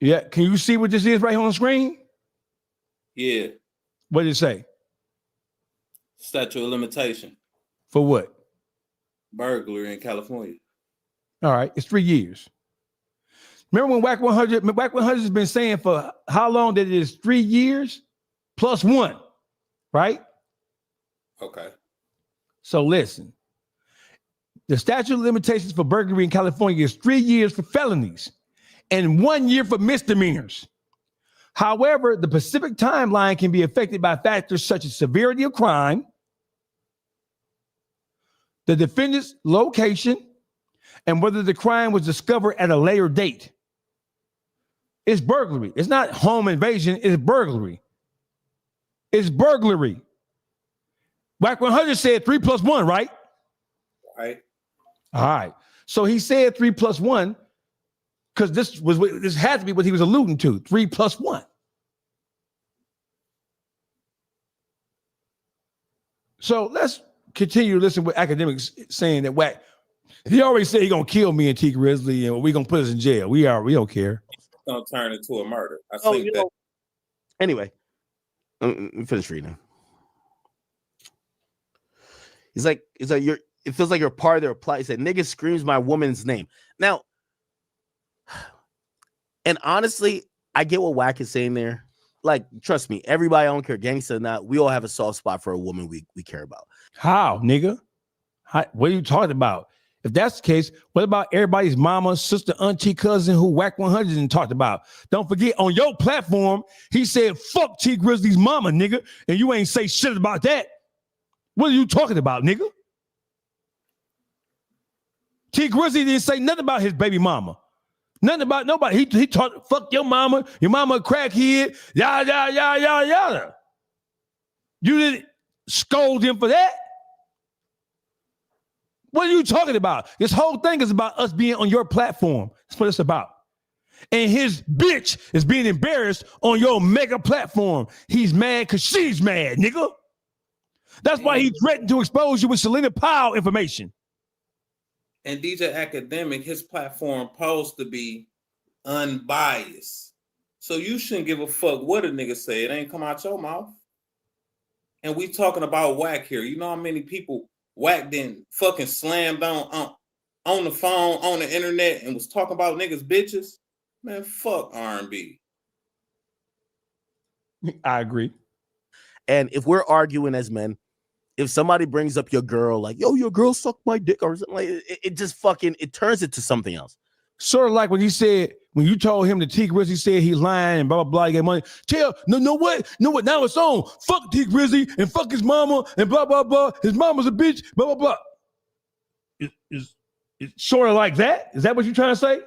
Yeah, can you see what this is right here on the screen? Yeah. What did it say? Statute of limitation. For what? Burglary in California. All right, it's 3 years. Remember when Wack100 has been saying for how long that it is 3 years plus 1, right? Okay. So listen, the statute of limitations for burglary in California is 3 years for felonies and 1 year for misdemeanors. However, the specific timeline can be affected by factors such as severity of crime, the defendant's location, and whether the crime was discovered at a later date. It's burglary. It's not home invasion. It's burglary. It's burglary. Wack100 said 3 plus 1, right? Right. All right. So he said 3 plus 1 because this had to be what he was alluding to. 3 plus 1. So let's continue to listen with academics saying that Wack. He already said he's gonna kill me and T Grizzly, and we're gonna put us in jail. We don't care. It's gonna turn into a murder. I think that. Anyway, finish reading. He's like you're. It feels like you're part of their plot. He said, "Nigga screams my woman's name." Now, and honestly, I get what Wack is saying there. Like, trust me, everybody, I don't care, gangsta or not, we all have a soft spot for a woman we care about. How, nigga? What are you talking about? If that's the case, what about everybody's mama, sister, auntie, cousin who Wack100 talked about? Don't forget, on your platform, he said, fuck T Grizzly's mama, nigga, and you ain't say shit about that. What are you talking about, nigga? T Grizzly didn't say nothing about his baby mama. Nothing about nobody. He talked, fuck your mama a crackhead, yada, yada, yada, yada. You didn't scold him for that? What are you talking about? This whole thing is about us being on your platform. That's what it's about. And his bitch is being embarrassed on your mega platform. He's mad because she's mad, nigga. That's why he threatened to expose you with Selena Powell information. And DJ Academic, his platform supposed to be unbiased. So you shouldn't give a fuck what a nigga say. It ain't come out your mouth. And we talking about Wack here. You know how many people Wack didn't fucking slammed on the phone, on the internet, and was talking about niggas bitches? Man, fuck R&B. I agree. And if we're arguing as men, if somebody brings up your girl, like, yo, your girl sucked my dick or something, like it just fucking, it turns it to something else. Sort of like when he said, when you told him that T Grizzly said he's lying and blah, blah, blah, he get money. No, what? Now it's on. Fuck T Grizzly and fuck his mama and blah, blah, blah. His mama's a bitch, blah, blah, blah. It's sort of like that? Is that what you're trying to say?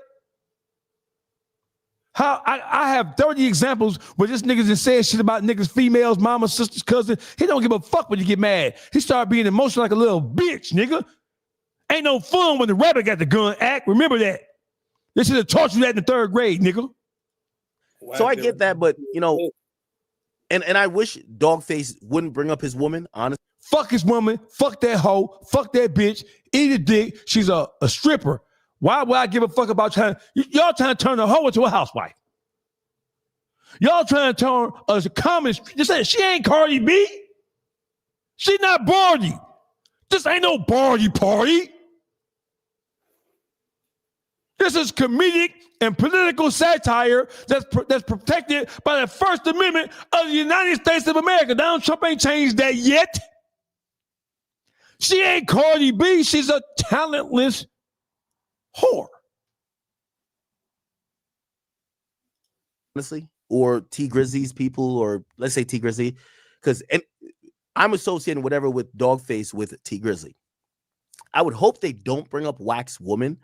How I have 30 examples where this niggas has said shit about niggas, females, mama, sisters, cousins. He don't give a fuck when you get mad. He started being emotional like a little bitch, nigga. Ain't no fun when the rapper got the gun act. Remember that. They should have taught you that in the 3rd grade, nigga. So I get that, but you know, and I wish Dogface wouldn't bring up his woman, honestly. Fuck his woman, fuck that hoe, fuck that bitch, eat a dick. She's a stripper. Why would I give a fuck about y'all trying to turn a hoe into a housewife? Y'all trying to turn a common, just say she ain't Cardi B. She not Barty. This ain't no Barty party. This is comedic and political satire that's protected by the First Amendment of the United States of America. Donald Trump ain't changed that yet. She ain't Cardi B. She's a talentless whore. Honestly, or T Grizzly's people, or let's say T Grizzly, because I'm associating whatever with Dogface with T Grizzly. I would hope they don't bring up Wack's woman,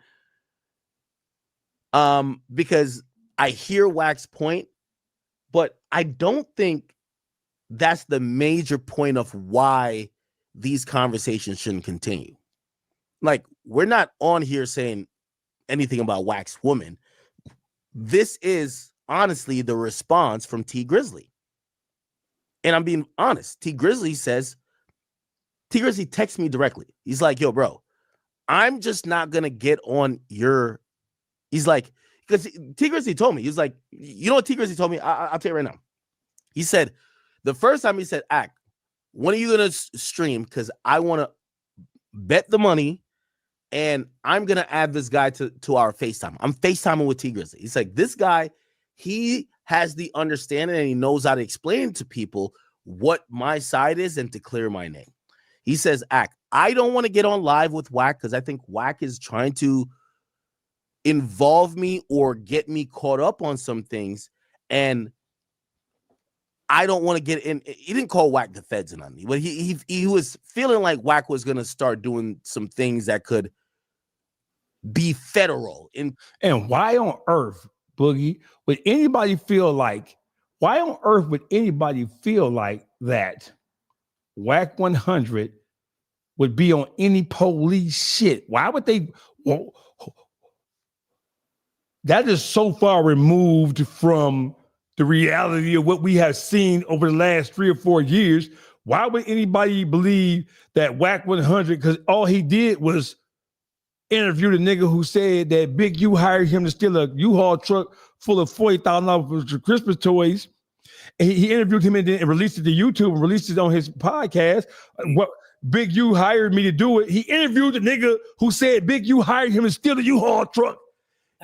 because I hear Wack's point, but I don't think that's the major point of why these conversations shouldn't continue. Like, we're not on here saying anything about Wack's woman. This is honestly the response from T Grizzly. And I'm being honest. T Grizzly texts me directly. He's like, yo, bro, I'm just not going to get on your, he's like, because T Grizzly told me, he was like, you know what T Grizzly told me? I'll tell you right now. He said, the first time he said, Act, when are you going to stream? Because I want to bet the money and I'm going to add this guy to our FaceTime. I'm FaceTiming with T Grizzly. He's like, this guy, he has the understanding and he knows how to explain to people what my side is and to clear my name. He says, Act, I don't want to get on live with Wack because I think Wack is trying to involve me or get me caught up on some things. And I don't want to get in. He didn't call Wack the feds and on me, but he was feeling like Wack was going to start doing some things that could be federal. And why on earth, Boogie, would anybody feel like, why on earth would anybody feel like that Wack100 would be on any police shit? Why would they? Well, that is so far removed from the reality of what we have seen over the last 3 or 4 years. Why would anybody believe that Wack100, because all he did was interview the nigga who said that Big U hired him to steal a U-Haul truck full of $40,000 for Christmas toys. And he interviewed him and then released it to YouTube and released it on his podcast. What Big U hired me to do it. He interviewed the nigga who said Big U hired him to steal the U-Haul truck.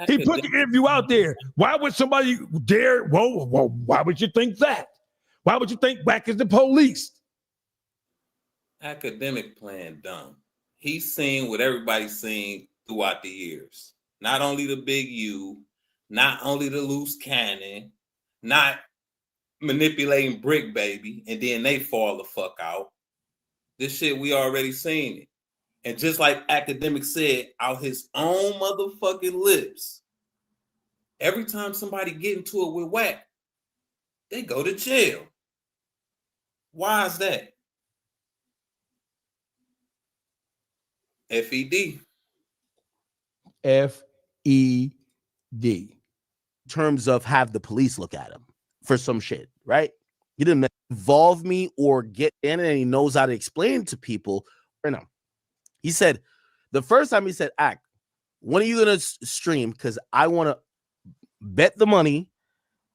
He put the interview out there. Why would somebody dare? Whoa, why would you think that? Why would you think Wack is the police? Academic playing dumb. He's seen what everybody's seen throughout the years. Not only the Big U, not only the loose cannon, not manipulating Brick Baby, and then they fall the fuck out. This shit, we already seen it. And just like Academic said out his own motherfucking lips, every time somebody get into it with Wack, they go to jail. Why is that? FED. FED. In terms of have the police look at him for some shit, right? He didn't involve me or get in, and he knows how to explain to people right now. He said, the first time he said, Act, when are you going to stream? Because I want to bet the money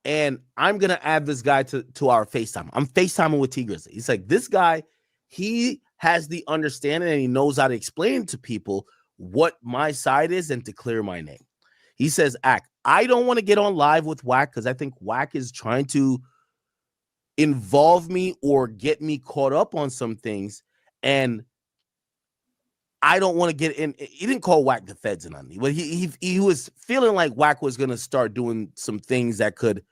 and I'm going to add this guy to our FaceTime. I'm FaceTiming with T Grizzly. He's like, this guy, he has the understanding and he knows how to explain to people what my side is and to clear my name. He says, Act, I don't want to get on live with Wack because I think Wack is trying to involve me or get me caught up on some things. And I don't want to get in. He didn't call Wack the feds and on me, but he was feeling like Wack was going to start doing some things that could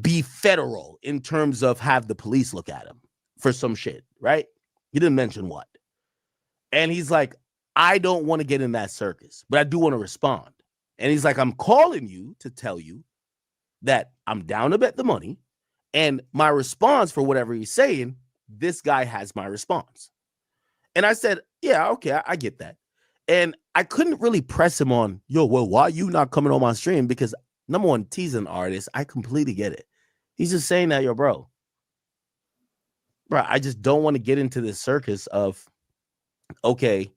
be federal in terms of have the police look at him for some shit, right? He didn't mention what. And he's like, I don't want to get in that circus, but I do want to respond. And he's like, I'm calling you to tell you that I'm down to bet the money. And my response for whatever he's saying, this guy has my response. And I said, yeah, okay, I get that. And I couldn't really press him on, yo, well, why are you not coming on my stream? Because number one, T's an artist. I completely get it. He's just saying that, yo, bro, I just don't want to get into this circus of, okay,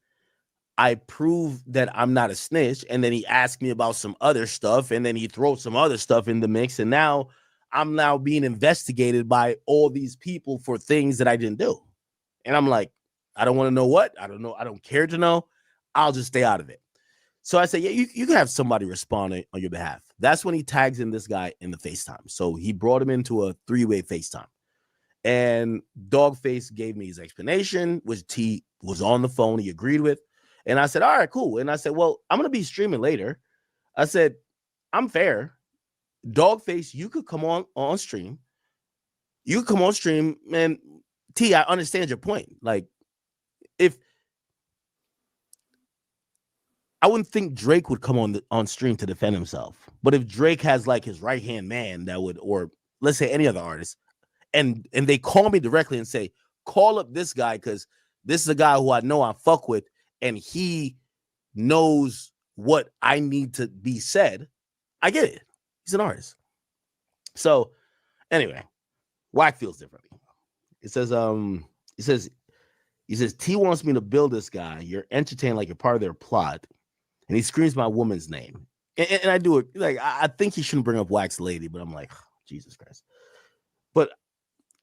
I prove that I'm not a snitch. And then he asked me about some other stuff. And then he throws some other stuff in the mix. And now I'm now being investigated by all these people for things that I didn't do. And I'm like, I don't want to know what. I don't know. I don't care to know. I'll just stay out of it. So I said, yeah, you can have somebody respond on your behalf. That's when he tags in this guy in the FaceTime. So he brought him into a 3-way FaceTime. And Dogface gave me his explanation, which T was on the phone. He agreed with. And I said, all right, cool. And I said, well, I'm going to be streaming later. I said, I'm fair. Dogface, you could come on stream. You could come on stream. And T, I understand your point. Like, if I wouldn't think Drake would come on stream to defend himself, but if Drake has like his right hand man that would, or let's say any other artist, and they call me directly and say, call up this guy because this is a guy who I know I fuck with, and he knows what I need to be said. I get it. He's an artist. So anyway, Wack feels differently. It says, he says, T wants me to build this guy. You're entertained like you're part of their plot. And he screams my woman's name. And I do it like I think he shouldn't bring up Wax lady, but I'm like, oh, Jesus Christ. But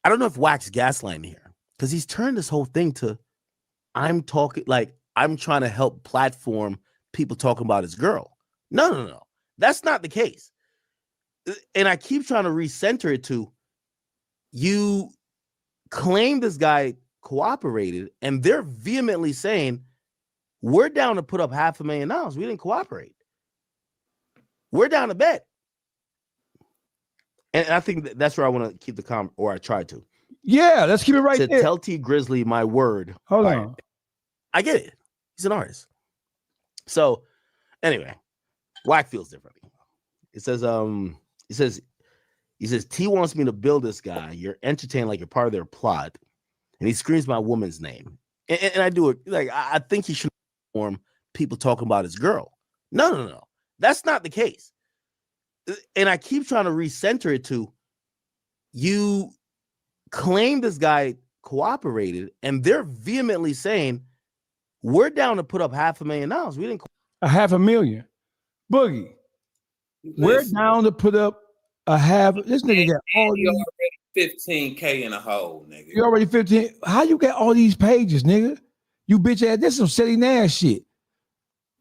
I don't know if Wax gaslighting here because he's turned this whole thing to I'm talking like I'm trying to help platform people talking about his girl. No. That's not the case. And I keep trying to recenter it to you claim this guy cooperated, and they're vehemently saying we're down to put up $500,000. We didn't cooperate. We're down to bet. And I think that's where I want to keep the or I try to. Yeah, let's keep it right there. Tell T Grizzly my word. Hold on. Right. I get it. He's an artist. So anyway, Wack feels differently. It says, he says, T wants me to build this guy. You're entertained like you're part of their plot. And he screams my woman's name. And I do it like I think he should inform people talking about his girl. No. That's not the case. And I keep trying to recenter it to you claim this guy cooperated, and they're vehemently saying we're down to put up $500,000. We didn't $500,000. Boogie. We're down to put up this nigga got all you already 15K in a hole, nigga. You already 15. How you get all these pages, nigga? You bitch ass. This some silly ass shit.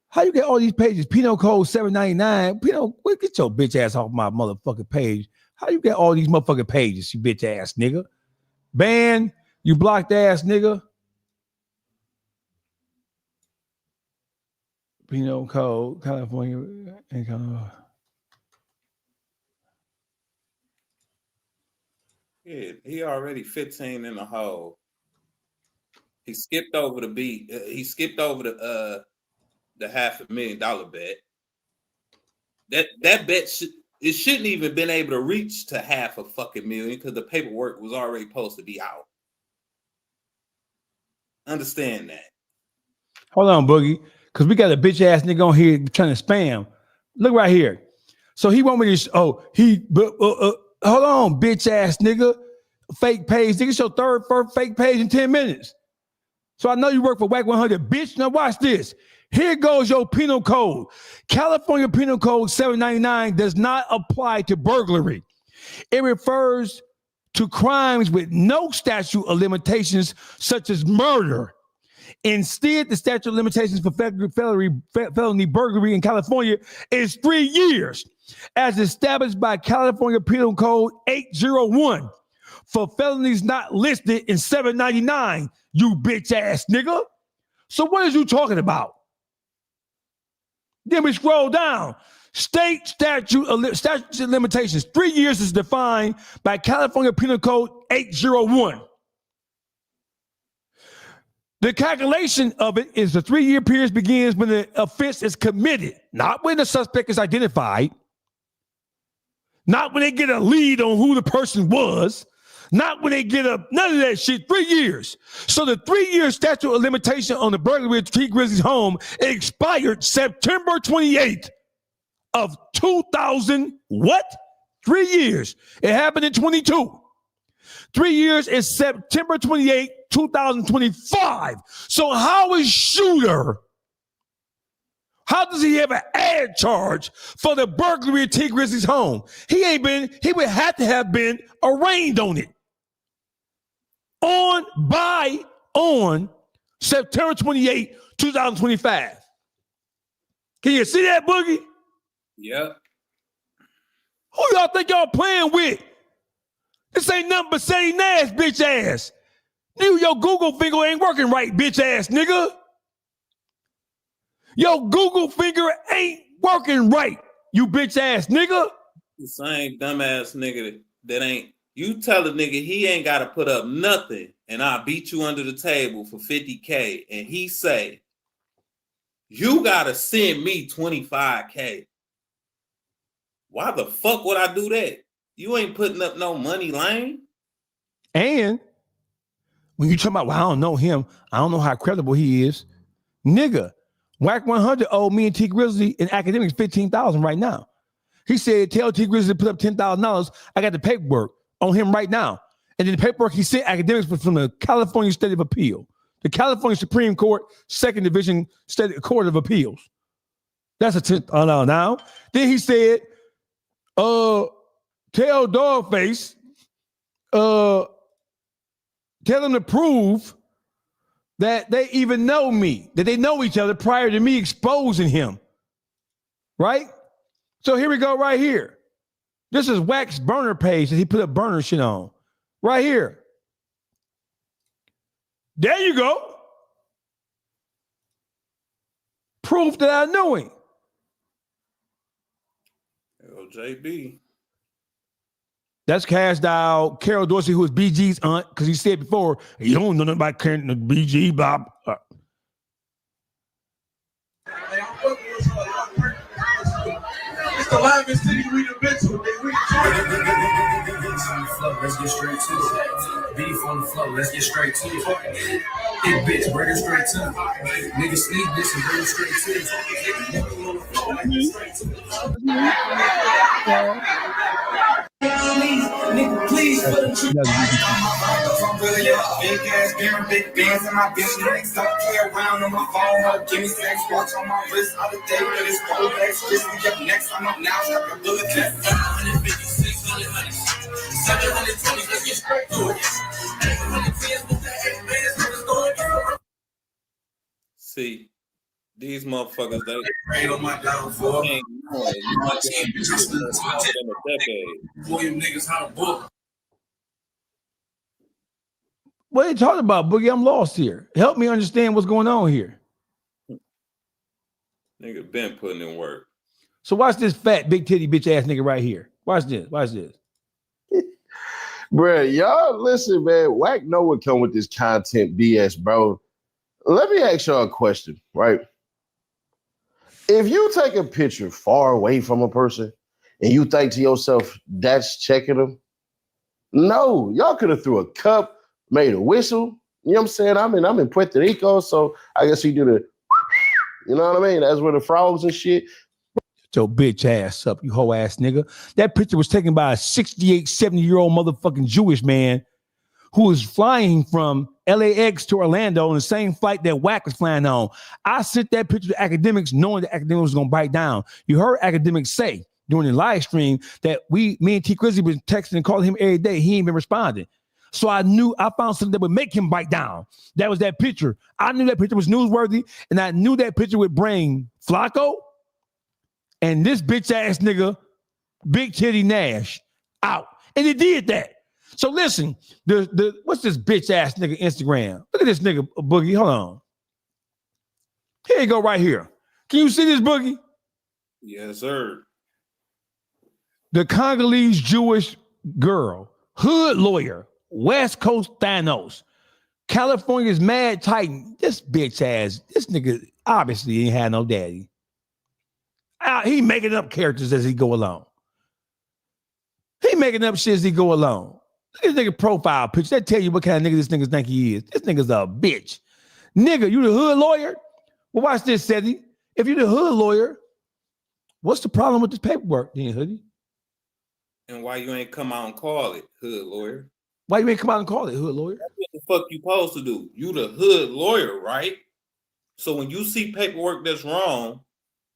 How you get all these pages? Penal code 799. Get your bitch ass off my motherfucking page. How you get all these motherfucking pages, you bitch ass nigga? Ban, you blocked ass nigga. Penal code, California, and kind of. Yeah, he already 15 in the hole. He skipped over the beat. He skipped over the $500,000 bet. That bet shouldn't even been able to reach to $500,000 because the paperwork was already supposed to be out. Understand that. Hold on, Boogie, because we got a bitch ass nigga on here trying to spam. Look right here. So he want me to. Hold on, bitch ass nigga. Fake page. Nigga, your first fake page in 10 minutes. So I know you work for Wack100, bitch. Now watch this. Here goes your penal code. California Penal Code 799 does not apply to burglary. It refers to crimes with no statute of limitations, such as murder. Instead, the statute of limitations for felony burglary in California is 3 years, as established by California Penal Code 801 for felonies not listed in 799, you bitch ass nigga. So what is you talking about? Then we scroll down. State statute of limitations. 3 years is defined by California Penal Code 801. The calculation of it is the 3 year period begins when the offense is committed, not when the suspect is identified, not when they get a lead on who the person was, not when they get none of that shit. 3 years. So the 3 year statute of limitation on the burglary of T Grizzly's home expired September 28th of 2000. What? 3 years. It happened in 22. 3 years is September 28th, 2025. So how is Shooter? How does he have an ad charge for the burglary of T Grizzly's home? He would have to have been arraigned on it. On September 28, 2025. Can you see that, Boogie? Yep. Who y'all think y'all playing with? This ain't nothing but Sadie Nash, bitch ass. Your Google finger ain't working right, bitch ass nigga. Your Google finger ain't working right, you bitch ass nigga. The same dumbass nigga that ain't. You tell a nigga he ain't got to put up nothing, and I'll beat you under the table for 50K, and he say, you got to send me 25K. Why the fuck would I do that? You ain't putting up no money, Lane. And when you talk about, well, I don't know him, I don't know how credible he is. Nigga, Wack100 owed me and T Grizzly in academics $15,000 right now. He said, tell T Grizzly to put up $10,000. I got the paperwork on him right now. And then the paperwork he sent academics was from the California State of Appeal, the California Supreme Court, Second Division State Court of Appeals. That's a no. Now, then he said, tell Dogface, tell him to prove that they even know me, that they know each other prior to me exposing him. Right? So here we go right here. This is Wack's burner page that he put up burner shit on. Right here. There you go. Proof that I knew him. LJB. That's cashed out Carol Dorsey, who is BG's aunt, because he said before, you don't know nothing about Karen, BG, Bob. It's the livest city we done been to. Let's get straight to it. Beef on the floor, let's get straight to it. Hit bitch, bring her straight to it. Nigga sneak this and bring her straight to it. Nigga on the floor, let's get straight to it. Nigga, please put a tree. I'm really a big ass beer, big bands in my bitch legs. Don't play around on my phone, ho. Give me sex, watch on my wrist. All the day with this cold ass. Just me up next, I'm up now. Stop a bullet test. 756, 720, let's get straight to it. 810 with the 8 bands, let's go again. See, these motherfuckers, they on my downfall. ain't doing it. My team, bitch, I stood to It's been a decade. William niggas how to book. What are you talking about, Boogie? I'm lost here. Help me understand what's going on here. Nigga been putting in work. So watch this fat, big titty, bitch ass nigga right here. Watch this. Watch this. Bro, y'all listen, man. Wack know what come with this content BS, bro. Let me ask y'all a question, right? If you take a picture far away from a person and you think to yourself, that's checking them, no, y'all could have threw a cup, made a whistle. You know what I'm saying? I'm in Puerto Rico, so I guess you do the, you know what I mean? That's where the frogs and shit. Your bitch ass up, you hoe ass nigga. That picture was taken by a 68, 70-year-old motherfucking Jewish man who was flying from LAX to Orlando on the same flight that Wack was flying on. I sent that picture to academics knowing that academics was going to bite down. You heard academics say during the live stream that me and T Grizzly been texting and calling him every day. He ain't been responding. So I found something that would make him bite down. That was that picture. I knew that picture was newsworthy, and I knew that picture would bring Flacco and this bitch ass nigga, Big Titty Nash, out. And he did that. So listen, what's this bitch ass nigga Instagram? Look at this nigga Boogie. Hold on. Here you go right here. Can you see this Boogie? Yes, sir. The Congolese Jewish girl, hood lawyer, West Coast Thanos, California's Mad Titan. This bitch ass, this nigga obviously ain't had no daddy. He making up characters as he go along. He making up shit as he go along. Look at this nigga profile picture. That tell you what kind of nigga this nigga think he is. This nigga's a bitch. Nigga, you the hood lawyer? Well, watch this, Seti. If you the hood lawyer, what's the problem with this paperwork then, Hoodie? And why you ain't come out and call it, hood lawyer? Why you ain't come out and call it, hood lawyer? That's what the fuck you supposed to do. You the hood lawyer, right? So when you see paperwork that's wrong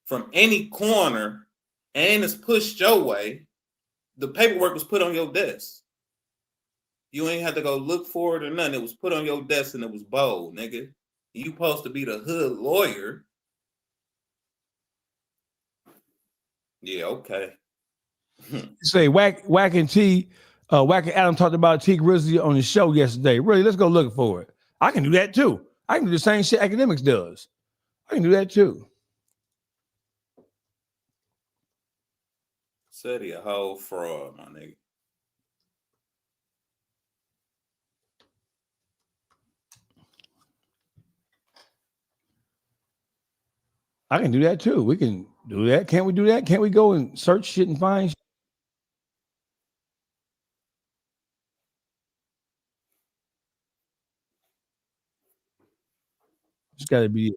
from any corner and it's pushed your way, the paperwork was put on your desk. You ain't had to go look for it or nothing. It was put on your desk and it was bold, nigga. You supposed to be the hood lawyer. Yeah, okay. Say Wack and Adam talked about T Grizzly on the show yesterday. Really, let's go look for it. I can do that too. I can do the same shit academics does. I can do that too. Said he a whole fraud, my nigga. I can do that too. We can do that. Can't we do that? Can't we go and search shit and find shit? It's got to be.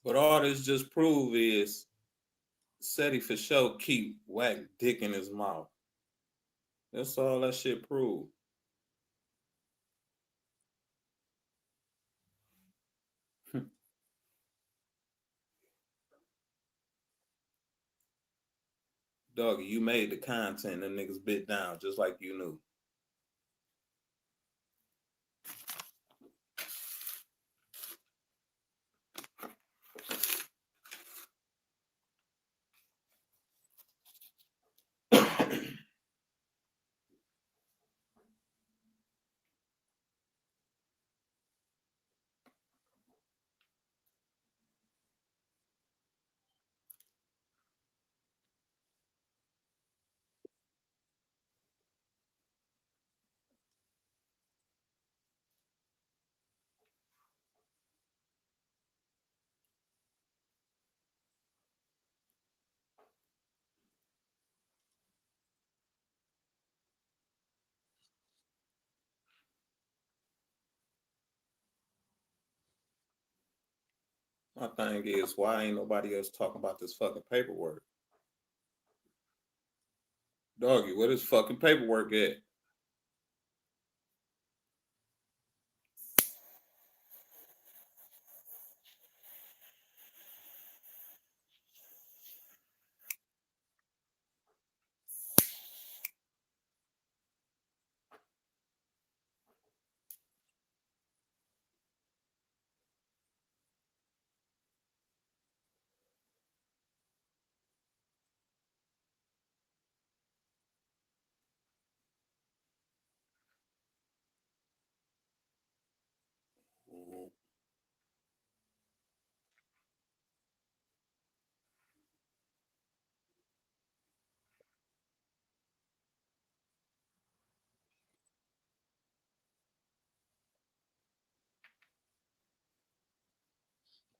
What all this just prove is said he for sure keep Wack dick in his mouth. That's all that shit proved. Doggy, you made the content, them niggas bit down just like you knew. My thing is, why ain't nobody else talking about this fucking paperwork? Doggy, where this fucking paperwork at?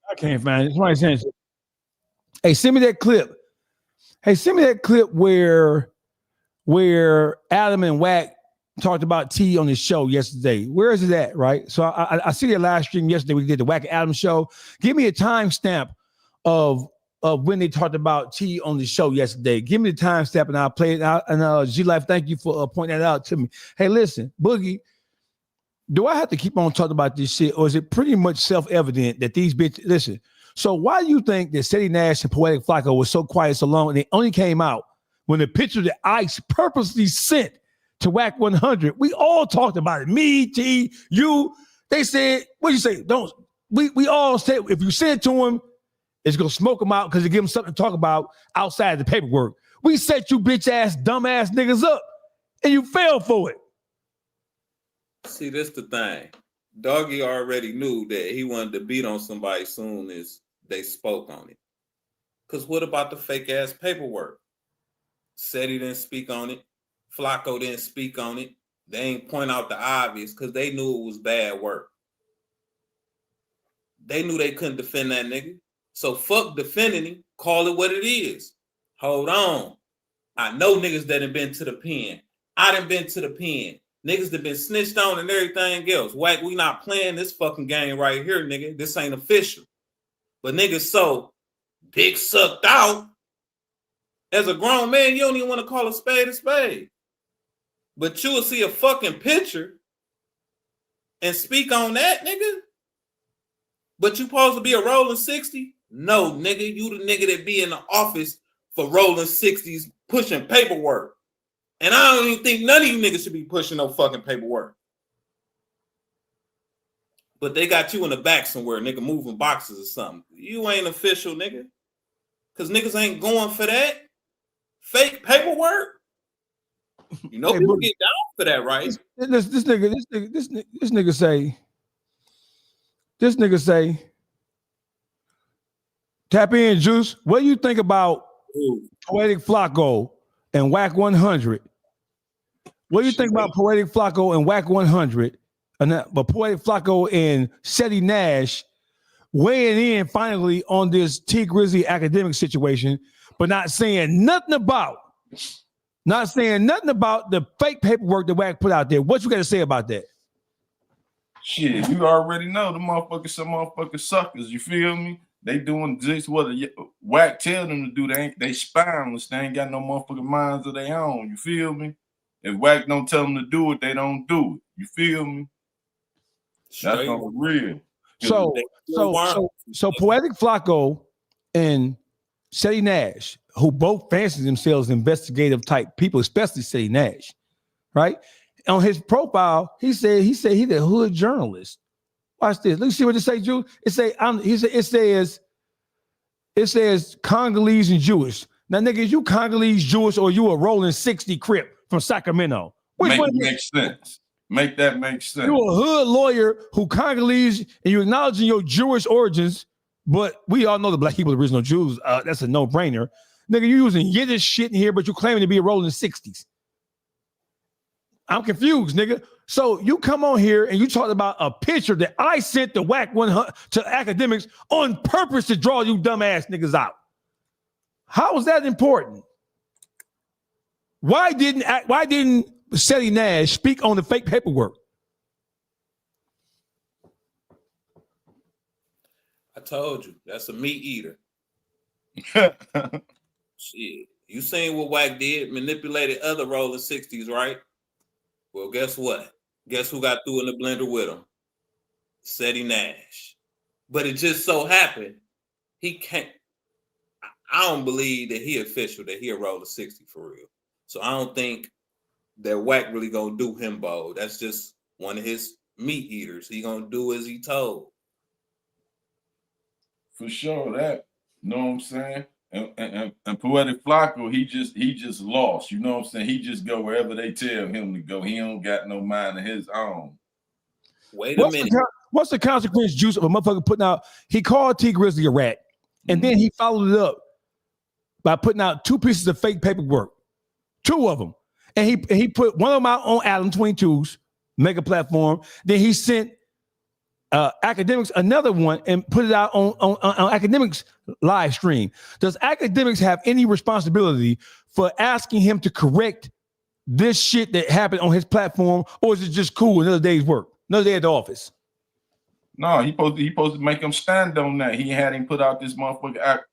I can't find it. Somebody saying, hey, send me that clip. Hey, send me that clip where Adam and Wack talked about T on his show yesterday. Where is it at, right? So I see the live stream yesterday. We did the Wack and Adam show. Give me a timestamp of when they talked about T on the show yesterday. Give me the timestamp and I'll play it out. And G-Life, thank you for pointing that out to me. Hey, listen, Boogie, do I have to keep on talking about this shit, or is it pretty much self-evident that these bitches, listen, so why do you think that Sadie Nash and Poetic Flacco was so quiet so long and they only came out when the picture that ICE purposely sent to Wack100? We all talked about it. Me, T, you. They said, what do you say? Don't, we all said, if you send it to him, it's going to smoke him out because it give him something to talk about outside the paperwork. We set you bitch ass, dumb ass niggas up and you fell for it. See, this the thing. Doggy already knew that he wanted to beat on somebody as soon as they spoke on it. Because what about the fake ass paperwork? Said he didn't speak on it. Flacco didn't speak on it. They ain't point out the obvious because they knew it was bad work. They knew they couldn't defend that nigga. So fuck defending him. Call it what it is. Hold on. I know niggas that have been to the pen. I done been to the pen. Niggas that been snitched on and everything else. Wack, we not playing this fucking game right here, nigga. This ain't official. But niggas so dick sucked out. As a grown man, you don't even want to call a spade a spade. But you will see a fucking picture and speak on that, nigga. But you supposed to be a rolling 60? No, nigga. You the nigga that be in the office for rolling 60s pushing paperwork. And I don't even think none of you niggas should be pushing no fucking paperwork. But they got you in the back somewhere, nigga, moving boxes or something. You ain't official, nigga. Because niggas ain't going for that. Fake paperwork. You know, hey, people get down for that, right? This nigga say, tap in, Juice. What do you think about Poetic Flacco and Wack100? What do you think about Poetic Flacco and Wack100? But Poetic Flacco and Sadie Nash weighing in finally on this T Grizzly academic situation, but not saying nothing about the fake paperwork that Wack put out there. What you got to say about that? Shit, you already know the motherfuckers, some motherfucking suckers. You feel me? They doing just what Wack tell them to do. They spineless. They ain't got no motherfucking minds of their own. You feel me? If Wack don't tell them to do it, they don't do it. You feel me? That's Straight. on the real. So Poetic Flacco and Shetty Nash, who both fancy themselves investigative type people, especially Shetty Nash, right? On his profile, he said he's a hood journalist. Watch this. Let's see what it say, Jew. It says Congolese and Jewish. Now, nigga, is you Congolese Jewish or you a rolling 60 Crip from Sacramento? Which one makes sense? Make that make sense. You a hood lawyer who Congolese and you acknowledging your Jewish origins, but we all know the black people are the original Jews. That's a no-brainer. Nigga, you using Yiddish shit in here, but you claiming to be a rolling 60s. I'm confused, nigga. So you come on here and you talk about a picture that I sent to Wack100 to academics on purpose to draw you dumbass niggas out. How is that important? Why didn't Shetty Nash speak on the fake paperwork? I told you, that's a meat eater. Shit. You seen what Wack did? Manipulated other roller 60s, right? Well, guess what? Guess who got through in the blender with him? Shetty Nash. But it just so happened he can't. I don't believe that he official, that he a roller 60 for real. So I don't think that Wack really gonna do him bold. That's just one of his meat eaters. He gonna do as he told. For sure, that. You know what I'm saying? And Poetic Flacco, he just lost. You know what I'm saying? He just go wherever they tell him to go. He don't got no mind of his own. Wait a minute. What's the consequence, Juice, of a motherfucker putting out? He called T Grizzly a rat, and then he followed it up by putting out 2 pieces of fake paperwork, 2 of them, and he put one of them out on Adam 22's mega platform. Then he sent Academics another one and put it out on Academics live stream. Does Academics have any responsibility for asking him to correct this shit that happened on his platform, or is it just cool, another day's work, another day at the office? No, he supposed to make him stand on that. He had him put out this motherfucker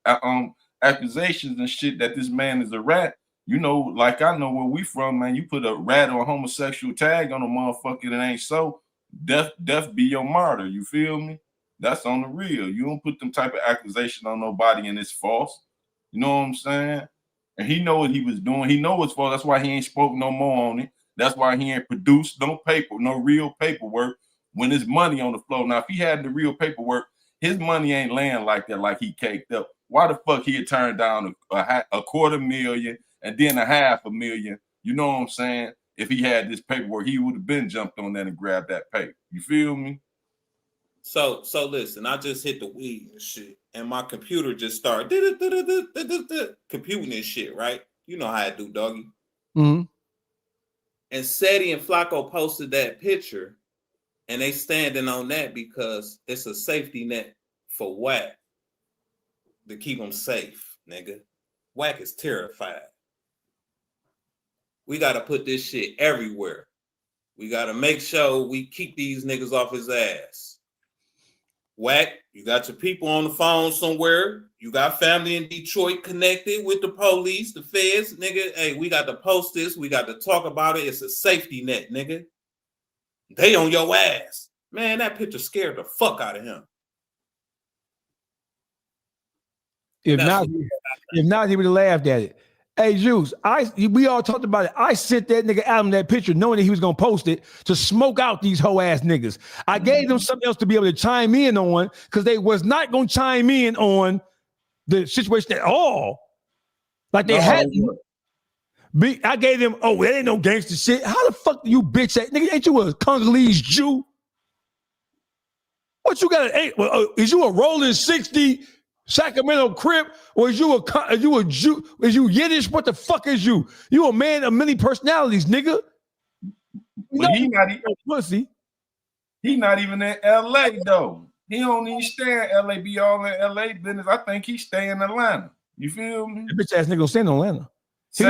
accusations and shit that this man is a rat. You know, like I know where we from, man. You put a rat or a homosexual tag on a motherfucker that ain't so, death be your martyr. You feel me? That's on the real. You don't put them type of accusation on nobody and it's false. You know what I'm saying? And he know what he was doing. He know it's false. That's why he ain't spoke no more on it. That's why he ain't produced no paper, no real paperwork when there's money on the floor. Now, if he had the real paperwork, his money ain't laying like that, like he caked up. Why the fuck he had turned down a $250,000 and then $500,000? You know what I'm saying? If he had this paperwork, he would have been jumped on that and grabbed that paper. You feel me? So listen, I just hit the weed and shit, and my computer just started computing this shit, right? You know how I do, doggy. Mm-hmm. And Shetty and Flacco posted that picture, and they standing on that because it's a safety net for Wack to keep them safe, nigga. Wack is terrified. We got to put this shit everywhere. We got to make sure we keep these niggas off his ass. Wack, you got your people on the phone somewhere. You got family in Detroit connected with the police, the feds, nigga. Hey, we got to post this. We got to talk about it. It's a safety net, nigga. They on your ass. Man, that picture scared the fuck out of him. If not, he would have laughed at it. Hey, Juice, we all talked about it. I sent that nigga Adam that picture knowing that he was going to post it to smoke out these hoe ass niggas. I gave them something else to be able to chime in on because they was not going to chime in on the situation at all. Like they hadn't. I gave them, that ain't no gangster shit. How the fuck do you bitch that? Nigga, ain't you a Congolese Jew? What you got? Is you a rolling 60 Sacramento Crip, or is you a Jew? Is you Yiddish? What the fuck is you? You a man of many personalities, nigga. But he not even pussy. He not even in LA though. He don't even stay in LA. Be all in LA business. I think he stay in Atlanta. You feel me? That bitch ass nigga don't stay in Atlanta. He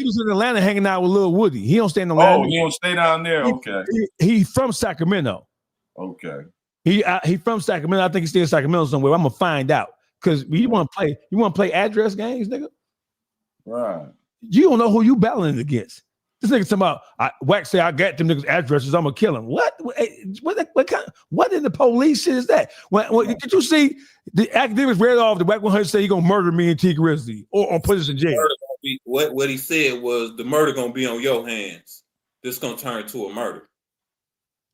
was in Atlanta hanging out with Lil Woody. He don't stay in Atlanta. Oh, he don't stay down there. Okay. He from Sacramento. Okay. He from Sacramento. I think he's still in Sacramento somewhere. I'm gonna find out because you want to play address games, nigga. Right. You don't know who you battling against. This nigga talking about Wack say I got them niggas addresses. I'm gonna kill him. What in the police shit is that? Did you see the academics read off the Wack100 say he gonna murder me and T Grizzly or put us in jail? What he said was the murder gonna be on your hands. This gonna turn to a murder.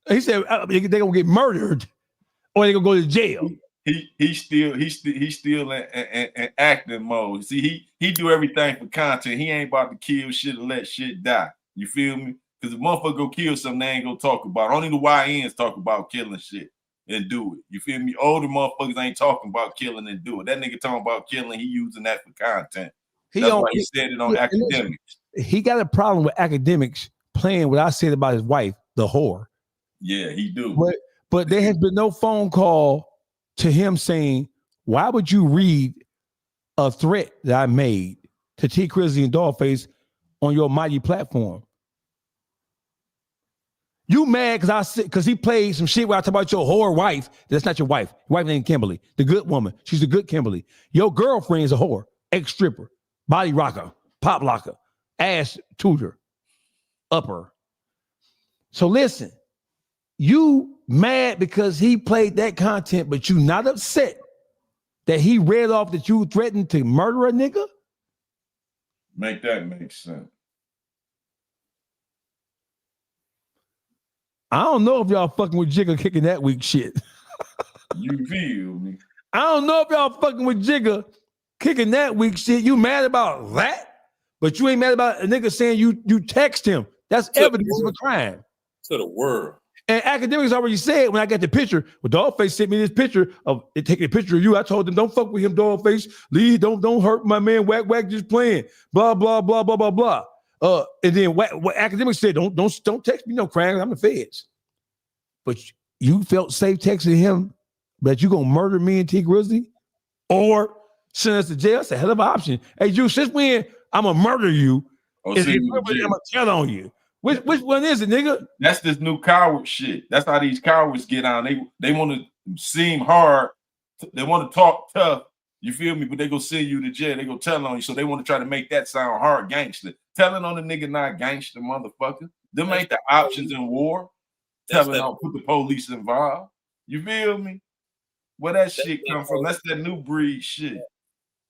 He said they gonna get murdered or they gonna go to jail. He's still in acting mode. See, he do everything for content. He ain't about to kill shit and let shit die. You feel me? Because if motherfucker go kill something, they ain't gonna talk about it. Only the YNs talk about killing shit and do it. You feel me? Older motherfuckers ain't talking about killing and do it. That nigga talking about killing, he using that for content. That's why he said it on academics. He got a problem with academics playing what I said about his wife, the whore. Yeah, he do. But there has been no phone call to him saying, why would you read a threat that I made to T Grizzly and Dollface on your mighty platform? You mad because he played some shit where I talk about your whore wife. That's not your wife. Your wife named Kimberly, the good woman. She's a good Kimberly. Your girlfriend is a whore, ex-stripper, body rocker, pop locker, ass tutor, upper. So listen, you mad because he played that content, but you not upset that he read off that you threatened to murder a nigga? Make that make sense. I don't know if y'all fucking with Jigga kicking that weak shit. You feel me? I don't know if y'all fucking with Jigga kicking that weak shit. You mad about that? But you ain't mad about a nigga saying you text him. That's evidence of a crime. To the world. And academics already said when I got the picture, well, Dollface sent me this picture of it taking a picture of you. I told them, don't fuck with him, Dollface. Lee, don't hurt my man. Wack just playing. Blah, blah, blah, blah, blah, blah. And then what academics said, don't text me no crime. I'm the feds. But you felt safe texting him that you gonna murder me and T Grizzly or send us to jail? That's a hell of an option. Hey, Juice, since when I'm gonna murder you, I'm gonna tell on you. Which one is it, nigga? That's this new coward shit. That's how these cowards get on. They want to seem hard. They want to talk tough. You feel me? But they go send you to jail. They go tell on you. So they want to try to make that sound hard gangster. Telling on the nigga not gangster, motherfucker. Them ain't the options in war. Telling on put the police involved. You feel me? Where that shit come from? That's that new breed shit.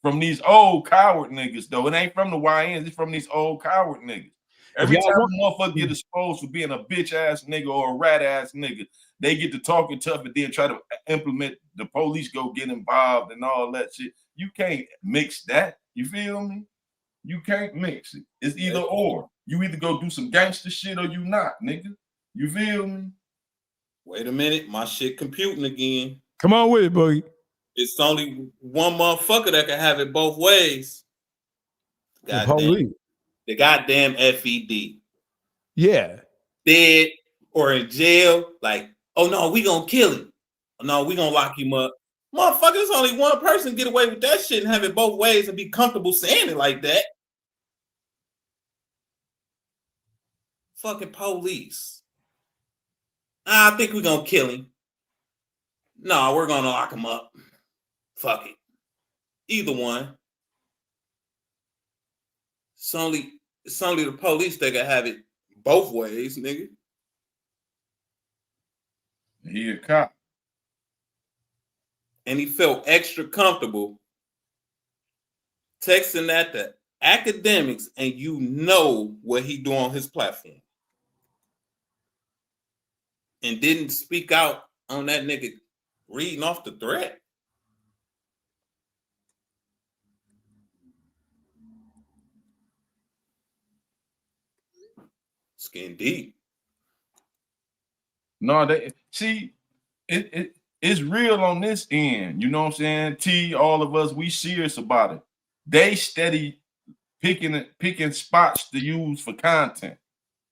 From these old coward niggas, though. It ain't from the YNs. It's from these old coward niggas. Every time a motherfucker get exposed for being a bitch ass nigga or a rat ass nigga, they get to talking tough and then try to implement the police go get involved and all that shit. You can't mix that. You feel me? You can't mix it. It's either or. You either go do some gangster shit or you not, nigga. You feel me? Wait a minute, my shit computing again. Come on with it, buddy. It's only one motherfucker that can have it both ways. Goddamn. The goddamn FED. Yeah. Dead or in jail. Like, oh no, we gonna kill him. Oh, no, we gonna lock him up. Motherfucker, there's only one person get away with that shit and have it both ways and be comfortable saying it like that. Fucking police. I think we're gonna kill him. No, we're gonna lock him up. Fuck it. Either one. It's only the police that can have it both ways, nigga. He a cop. And he felt extra comfortable texting that to academics, and you know what he do on his platform. And didn't speak out on that nigga reading off the threat. Skin deep. No, they see it's real on this end. You know what I'm saying? T, all of us, we serious about it. They steady picking spots to use for content.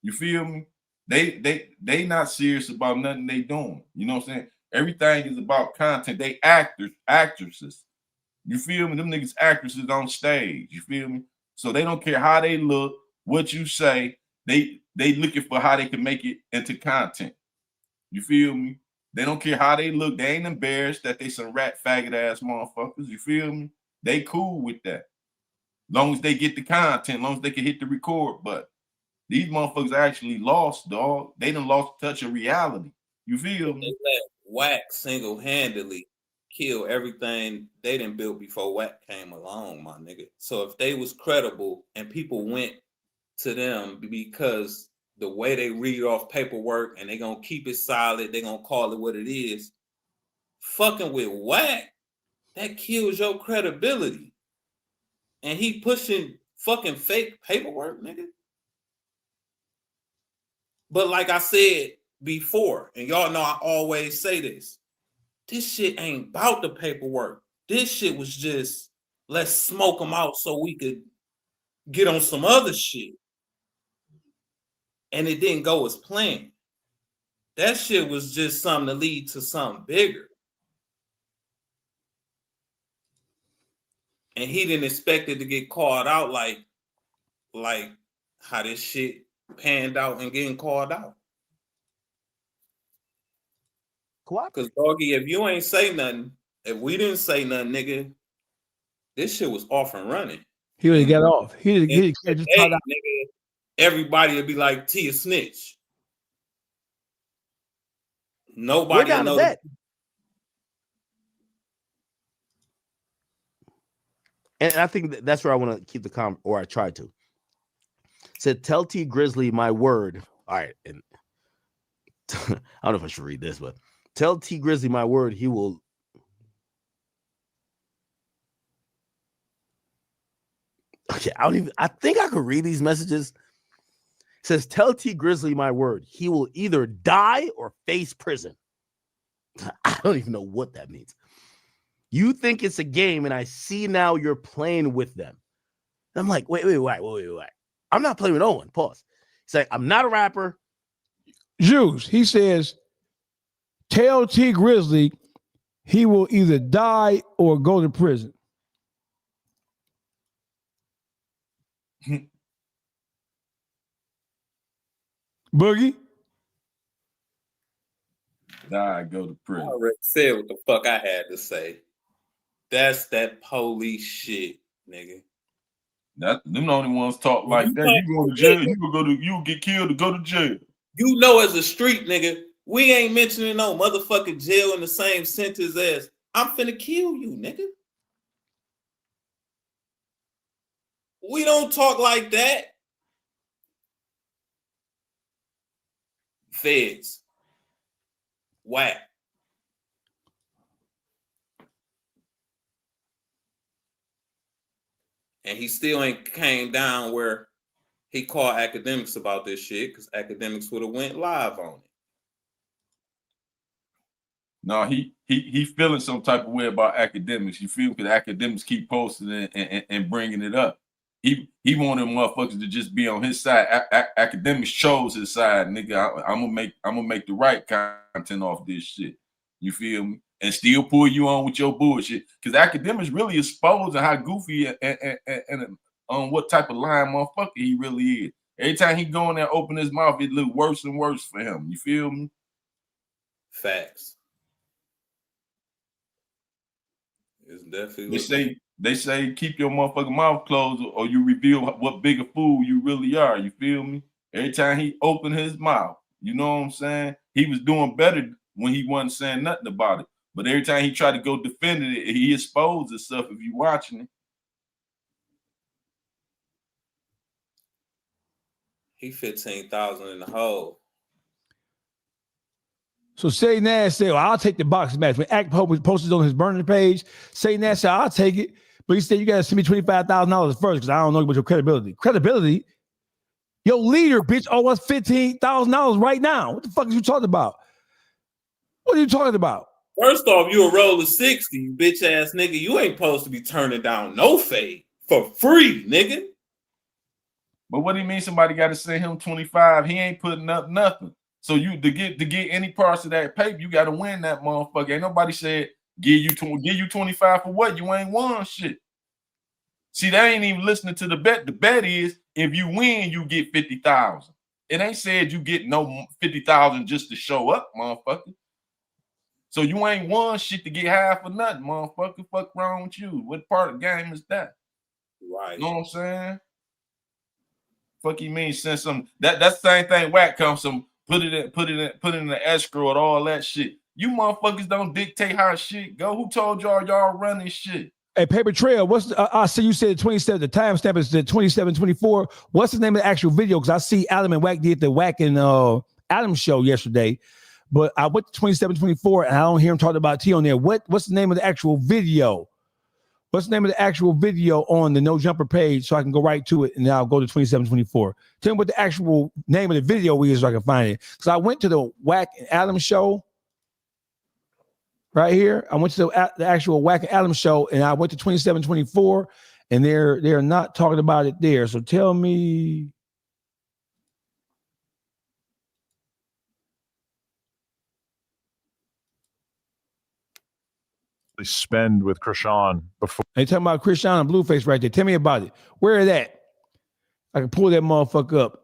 You feel me? They not serious about nothing they doing. You know what I'm saying? Everything is about content. They actresses. You feel me? Them niggas actresses on stage. You feel me? So they don't care how they look, what you say. They looking for how they can make it into content. You feel me? They don't care how they look. They ain't embarrassed that they some rat faggot ass motherfuckers. You feel me? They cool with that. Long as they get the content, long as they can hit the record button. These motherfuckers actually lost, dog. They done lost touch of reality. You feel me? They let Wack single-handedly kill everything they done built before Wack came along, my nigga. So if they was credible and people went to them because the way they read off paperwork and they gonna keep it solid, they gonna call it what it is, fucking with Wack, that kills your credibility. And he pushing fucking fake paperwork, nigga. But like I said before, and y'all know I always say this shit ain't about the paperwork. This shit was just, let's smoke them out so we could get on some other shit. And it didn't go as planned. That shit was just something to lead to something bigger. And he didn't expect it to get called out like how this shit panned out and getting called out. Because, doggy, if you ain't say nothing, if we didn't say nothing, nigga, this shit was off and running. He would have got off. He just nigga, everybody would be like, T a snitch. Nobody We're down knows. to that. And I think that's where I want to keep the comment, or I try to. Said, tell T Grizzly my word. All right. And I don't know if I should read this, but tell T Grizzly my word, he will. Okay, I think I could read these messages. It says, tell T Grizzly my word, he will either die or face prison. I don't even know what that means. You think it's a game, and I see now you're playing with them. And I'm like, wait. I'm not playing with no one. Pause. He's like, I'm not a rapper. Juice, he says, tell T Grizzly he will either die or go to prison. Boogie? Die, go to I prison. already said what the fuck I had to say. That's that police shit, nigga. Them the only ones talk like that. You go to jail, you get killed to go to jail. You know, as a street nigga, we ain't mentioning no motherfucking jail in the same sentence as I'm finna kill you, nigga. We don't talk like that. Feds. Whack. And he still ain't came down where he called academics about this shit, because academics would have went live on it. No, he feeling some type of way about academics. You feel, because academics keep posting and bringing it up. He wanted motherfuckers to just be on his side. Academics chose his side, nigga. I'm gonna make the right content off this shit. You feel me? And still pull you on with your bullshit, because academics really exposing how goofy and what type of lying motherfucker he really is. Every time he go in there, open his mouth, it look worse and worse for him. You feel me? Facts. It's definitely. They say keep your motherfucking mouth closed, or you reveal what bigger fool you really are. You feel me? Every time he opened his mouth, you know what I'm saying? He was doing better when he wasn't saying nothing about it. But every time he tried to go defend it, he exposed himself. If you watching it, He 15,000 in the hole. So Say Nash said, well, I'll take the boxing match. When Act posted on his burner page, Say Nash said, I'll take it. But he said, you got to send me $25,000 first because I don't know about your credibility. Credibility? Your leader, bitch, owe us $15,000 right now. What the fuck are you talking about? What are you talking about? First off, you a roll of 60, you bitch ass nigga. You ain't supposed to be turning down no fade for free, nigga. but what do you mean somebody got to send him 25? He ain't putting up nothing. So you to get any parts of that paper, you got to win that motherfucker. Ain't nobody said give you 25 for what? You ain't won shit. See, they ain't even listening to the bet. The bet is if you win, you get 50,000. It ain't said you get no 50,000 just to show up, motherfucker. So you ain't won shit to get half or nothing, motherfucker. Fuck wrong with you? What part of the game is that? Right. You know what I'm saying? Fuck you mean send some that's the same thing Wack comes some put it in the escrow and all that shit. You motherfuckers don't dictate how shit go. Who told y'all running shit? Hey, Paper Trail, what's I see you said 27, the timestamp is the 2724. What's the name of the actual video? Because I see Adam and Wack did the Wack and Adam show yesterday, but I went to 2724 and I don't hear him talking about T on there. What's the name of the actual video? What's the name of the actual video on the No Jumper page so I can go right to it and then I'll go to 2724. Tell me what the actual name of the video is so I can find it. Because I went to the Wack and Adam show right here. I went to the actual Wack and Adam show and I went to 2724 and they're not talking about it there. So tell me. They spend with Krishan before. They talking about Krishan and Blueface right there. Tell me about it. Where is that? I can pull that motherfucker up.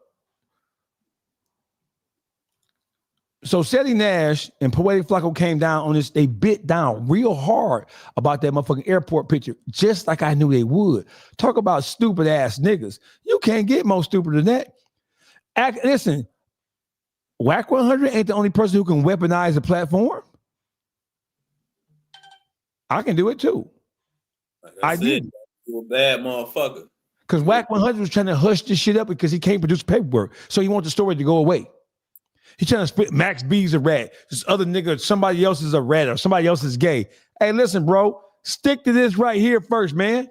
So Seti Nash and Poetic Flacco came down on this. They bit down real hard about that motherfucking airport picture, just like I knew they would. Talk about stupid ass niggas. You can't get more stupid than that. Listen, Wack100 ain't the only person who can weaponize a platform. I can do it too. Like I did. You a bad motherfucker. Because Wack100 was trying to hush this shit up because he can't produce paperwork. So he wants the story to go away. He's trying to spit Max B's a rat. This other nigga, somebody else is a rat or somebody else is gay. Hey, listen, bro. Stick to this right here first, man.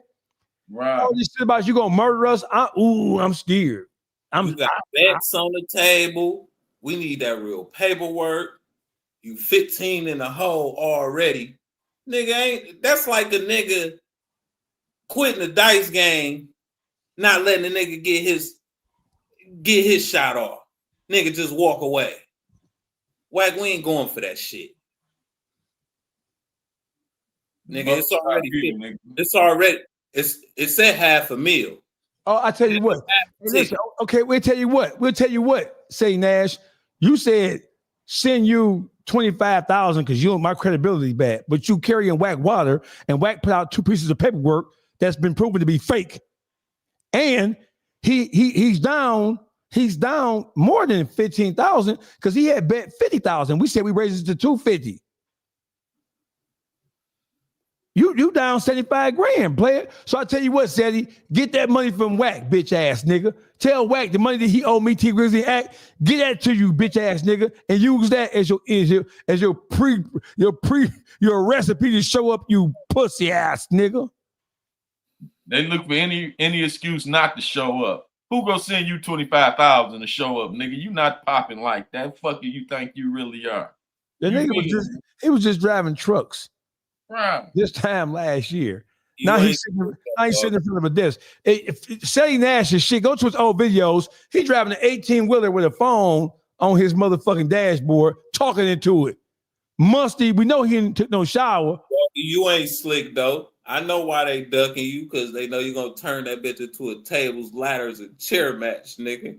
Right. All this shit about you gonna murder us. I'm scared. You got bets on the table. We need that real paperwork. You 15 in the hole already. Nigga that's like a nigga quitting the dice game, not letting the nigga get his shot off. Nigga just walk away. Wack, we ain't going for that shit. Nigga, it's at $500,000. Oh, I tell you what. Listen, okay, we'll tell you what. Say Nash, you said send you 25,000 because you and my credibility bad, but you carrying Wack water and Wack put out 2 pieces of paperwork that's been proven to be fake, and he's down more than 15,000 because he had bet 50,000. We said we raised it to 250. You down 75 grand, player. So I tell you what, Seti, get that money from Wack, bitch ass nigga. Tell Wack the money that he owed me, T Grizzly Act, get that to you, bitch ass nigga, and use that as your recipe to show up, you pussy ass nigga. They look for any excuse not to show up. Who gonna send you 25,000 to show up, nigga? You not popping like that. Fucker, you think you really are? The nigga was just driving trucks. Right. This time last year. Now he's sitting in front of a desk. Seti Nash and shit, go to his old videos. He driving an 18-wheeler with a phone on his motherfucking dashboard, talking into it. Musty, we know he didn't took no shower. You ain't slick though. I know why they ducking you, because they know you're gonna turn that bitch into a tables, ladders, and chair match, nigga.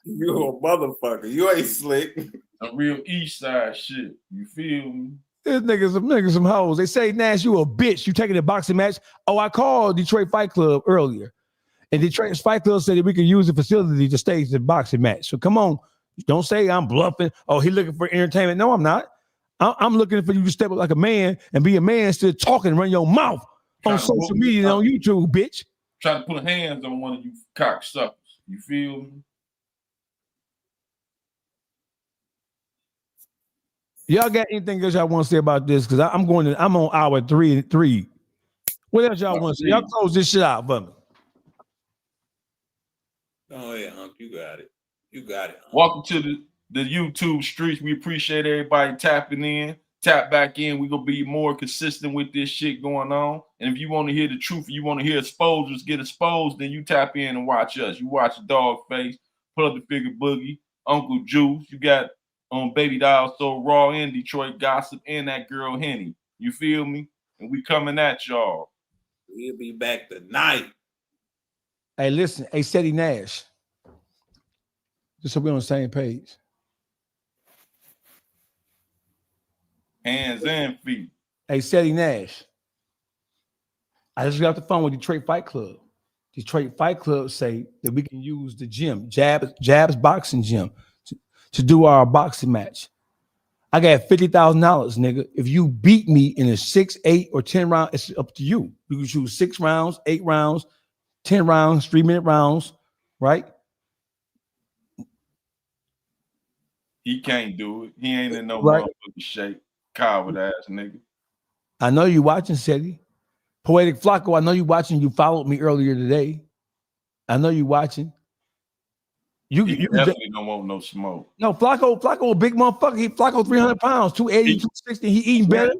You a motherfucker. You ain't slick. A real East Side shit. You feel me? This niggas some hoes. They say, Nash, you a bitch. You taking a boxing match? Oh, I called Detroit Fight Club earlier. And Detroit Fight Club said that we could use the facility to stage the boxing match. So come on. Don't say I'm bluffing. Oh, he looking for entertainment. No, I'm not. I'm looking for you to step up like a man and be a man instead of talking and run your mouth on social media and on YouTube, bitch. Try to put hands on one of you cocksuckers. You feel me? Y'all got anything else y'all want to say about this? Because I'm on hour 3. What else y'all want to say? Y'all close this shit out for me. Oh yeah, Hunk, you got it. You got it. Hunk. Welcome to the YouTube streets. We appreciate everybody tapping in. Tap back in. We're gonna be more consistent with this shit going on. And if you want to hear the truth, you want to hear exposures get exposed, then you tap in and watch us. You watch Dogface, Put Up the Figure Boogie, Uncle Juice. You got Baby Doll So Raw in Detroit Gossip and that girl Henny. You feel me? And we coming at y'all. We'll be back tonight. Hey, listen. Hey, Seti Nash. Just so we're on the same page. hands and feet. Hey, Seti Nash. I just got off the phone with Detroit Fight Club. Detroit Fight Club say that we can use the gym, Jab's boxing gym, to do our boxing match. I got $50,000, nigga. If you beat me in a 6, 8, or 10 round, it's up to you. You can choose 6 rounds, 8 rounds, 10 rounds, 3-minute rounds, right? He can't do it. He ain't in no Right. motherfucking shape. Coward ass nigga. I know you watching, Seti. Poetic Flacco, I know you watching. You followed me earlier today. I know you watching. He definitely don't want no smoke. No, Flacco, a big motherfucker. Flacco 300 pounds, 280, 260. He eating better.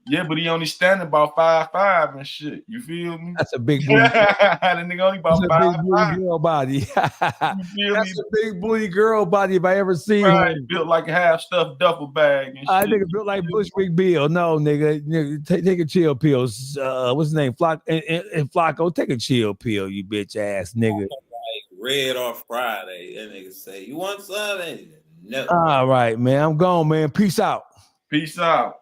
Yeah, but he only standing about 5'5" and shit. You feel me? That's a big booty. That nigga only about That's a big booty 5'5". girl body. You feel That's me? a big booty girl body if I ever seen Right, one. built like a half stuffed duffel bag and I shit. nigga built like Bushwick Bill. No, nigga, take a chill pill. What's his name? And Flacco, take a chill pill, you bitch ass nigga. Like Red or Friday. That nigga say, you want something? No. All right, man. I'm gone, man. Peace out. Peace out.